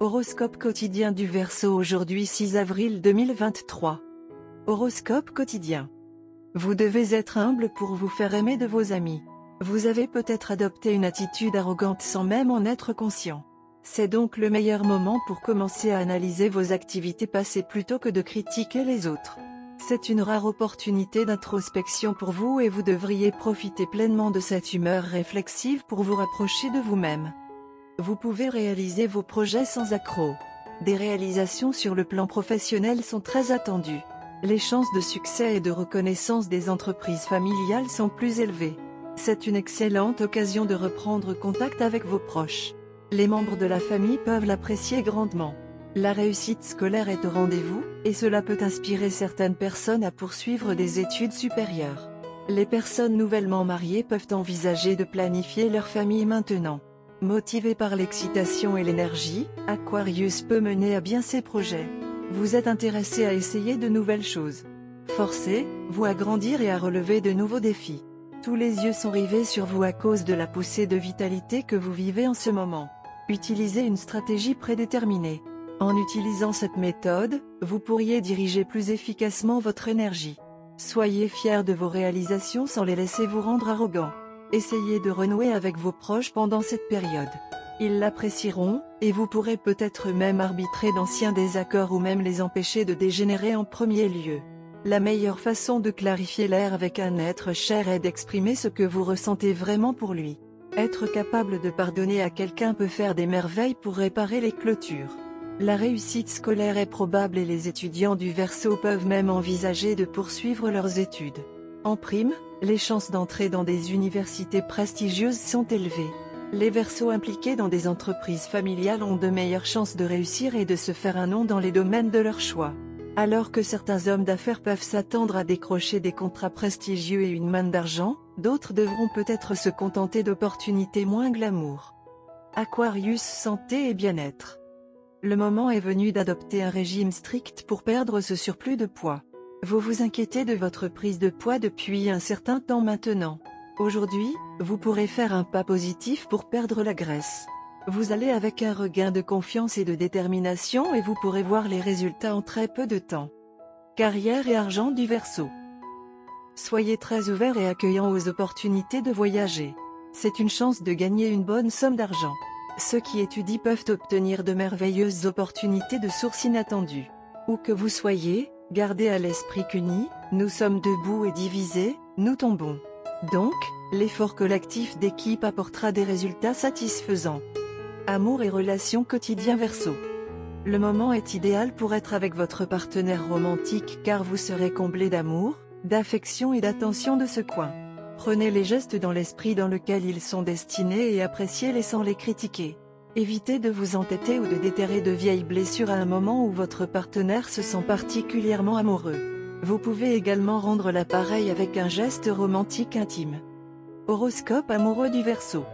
Horoscope quotidien du Verseau aujourd'hui 6 avril 2023. Horoscope quotidien. Vous devez être humble pour vous faire aimer de vos amis. Vous avez peut-être adopté une attitude arrogante sans même en être conscient. C'est donc le meilleur moment pour commencer à analyser vos activités passées plutôt que de critiquer les autres. C'est une rare opportunité d'introspection pour vous et vous devriez profiter pleinement de cette humeur réflexive pour vous rapprocher de vous-même. Vous pouvez réaliser vos projets sans accroc. Des réalisations sur le plan professionnel sont très attendues. Les chances de succès et de reconnaissance des entreprises familiales sont plus élevées. C'est une excellente occasion de reprendre contact avec vos proches. Les membres de la famille peuvent l'apprécier grandement. La réussite scolaire est au rendez-vous, et cela peut inspirer certaines personnes à poursuivre des études supérieures. Les personnes nouvellement mariées peuvent envisager de planifier leur famille maintenant. Motivé par l'excitation et l'énergie, Aquarius peut mener à bien ses projets. Vous êtes intéressé à essayer de nouvelles choses. Forcez-vous à grandir et à relever de nouveaux défis. Tous les yeux sont rivés sur vous à cause de la poussée de vitalité que vous vivez en ce moment. Utilisez une stratégie prédéterminée. En utilisant cette méthode, vous pourriez diriger plus efficacement votre énergie. Soyez fiers de vos réalisations sans les laisser vous rendre arrogants. Essayez de renouer avec vos proches pendant cette période. Ils l'apprécieront, et vous pourrez peut-être même arbitrer d'anciens désaccords ou même les empêcher de dégénérer en premier lieu. La meilleure façon de clarifier l'air avec un être cher est d'exprimer ce que vous ressentez vraiment pour lui. Être capable de pardonner à quelqu'un peut faire des merveilles pour réparer les clôtures. La réussite scolaire est probable et les étudiants du Verseau peuvent même envisager de poursuivre leurs études. En prime, les chances d'entrer dans des universités prestigieuses sont élevées. Les Verseaux impliqués dans des entreprises familiales ont de meilleures chances de réussir et de se faire un nom dans les domaines de leur choix. Alors que certains hommes d'affaires peuvent s'attendre à décrocher des contrats prestigieux et une manne d'argent, d'autres devront peut-être se contenter d'opportunités moins glamour. Aquarius santé et bien-être. Le moment est venu d'adopter un régime strict pour perdre ce surplus de poids. Vous vous inquiétez de votre prise de poids depuis un certain temps maintenant. Aujourd'hui, vous pourrez faire un pas positif pour perdre la graisse. Vous allez avec un regain de confiance et de détermination et vous pourrez voir les résultats en très peu de temps. Carrière et argent du Verseau. Soyez très ouvert et accueillant aux opportunités de voyager. C'est une chance de gagner une bonne somme d'argent. Ceux qui étudient peuvent obtenir de merveilleuses opportunités de sources inattendues. Où que vous soyez, gardez à l'esprit qu'unis, nous sommes debout et divisés, nous tombons. Donc, l'effort collectif d'équipe apportera des résultats satisfaisants. Amour et relations quotidien Verseau. Le moment est idéal pour être avec votre partenaire romantique car vous serez comblé d'amour, d'affection et d'attention de ce coin. Prenez les gestes dans l'esprit dans lequel ils sont destinés et appréciez-les sans les critiquer. Évitez de vous entêter ou de déterrer de vieilles blessures à un moment où votre partenaire se sent particulièrement amoureux. Vous pouvez également rendre l'appareil avec un geste romantique intime. Horoscope amoureux du Verseau.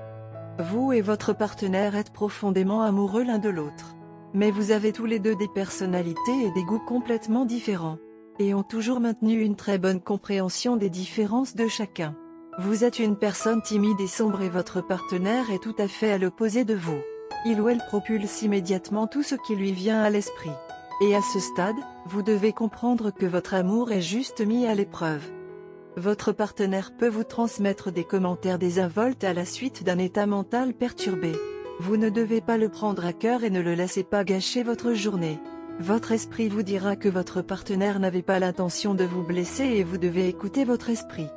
Vous et votre partenaire êtes profondément amoureux l'un de l'autre. Mais vous avez tous les deux des personnalités et des goûts complètement différents. Et ont toujours maintenu une très bonne compréhension des différences de chacun. Vous êtes une personne timide et sombre et votre partenaire est tout à fait à l'opposé de vous. Il ou elle propulse immédiatement tout ce qui lui vient à l'esprit. Et à ce stade, vous devez comprendre que votre amour est juste mis à l'épreuve. Votre partenaire peut vous transmettre des commentaires désinvoltes à la suite d'un état mental perturbé. Vous ne devez pas le prendre à cœur et ne le laissez pas gâcher votre journée. Votre esprit vous dira que votre partenaire n'avait pas l'intention de vous blesser et vous devez écouter votre esprit.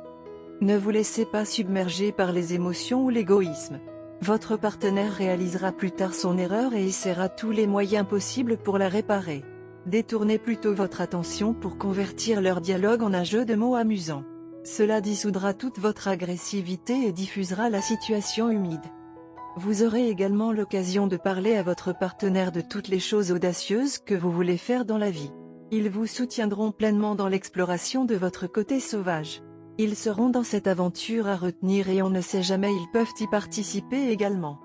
Ne vous laissez pas submerger par les émotions ou l'égoïsme. Votre partenaire réalisera plus tard son erreur et essaiera tous les moyens possibles pour la réparer. Détournez plutôt votre attention pour convertir leur dialogue en un jeu de mots amusant. Cela dissoudra toute votre agressivité et diffusera la situation humide. Vous aurez également l'occasion de parler à votre partenaire de toutes les choses audacieuses que vous voulez faire dans la vie. Ils vous soutiendront pleinement dans l'exploration de votre côté sauvage. Ils seront dans cette aventure à retenir et on ne sait jamais ils peuvent y participer également.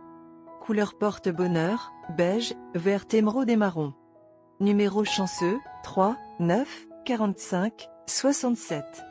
Couleur porte-bonheur, beige, vert émeraude et marron. Numéro chanceux, 3, 9, 45, 67.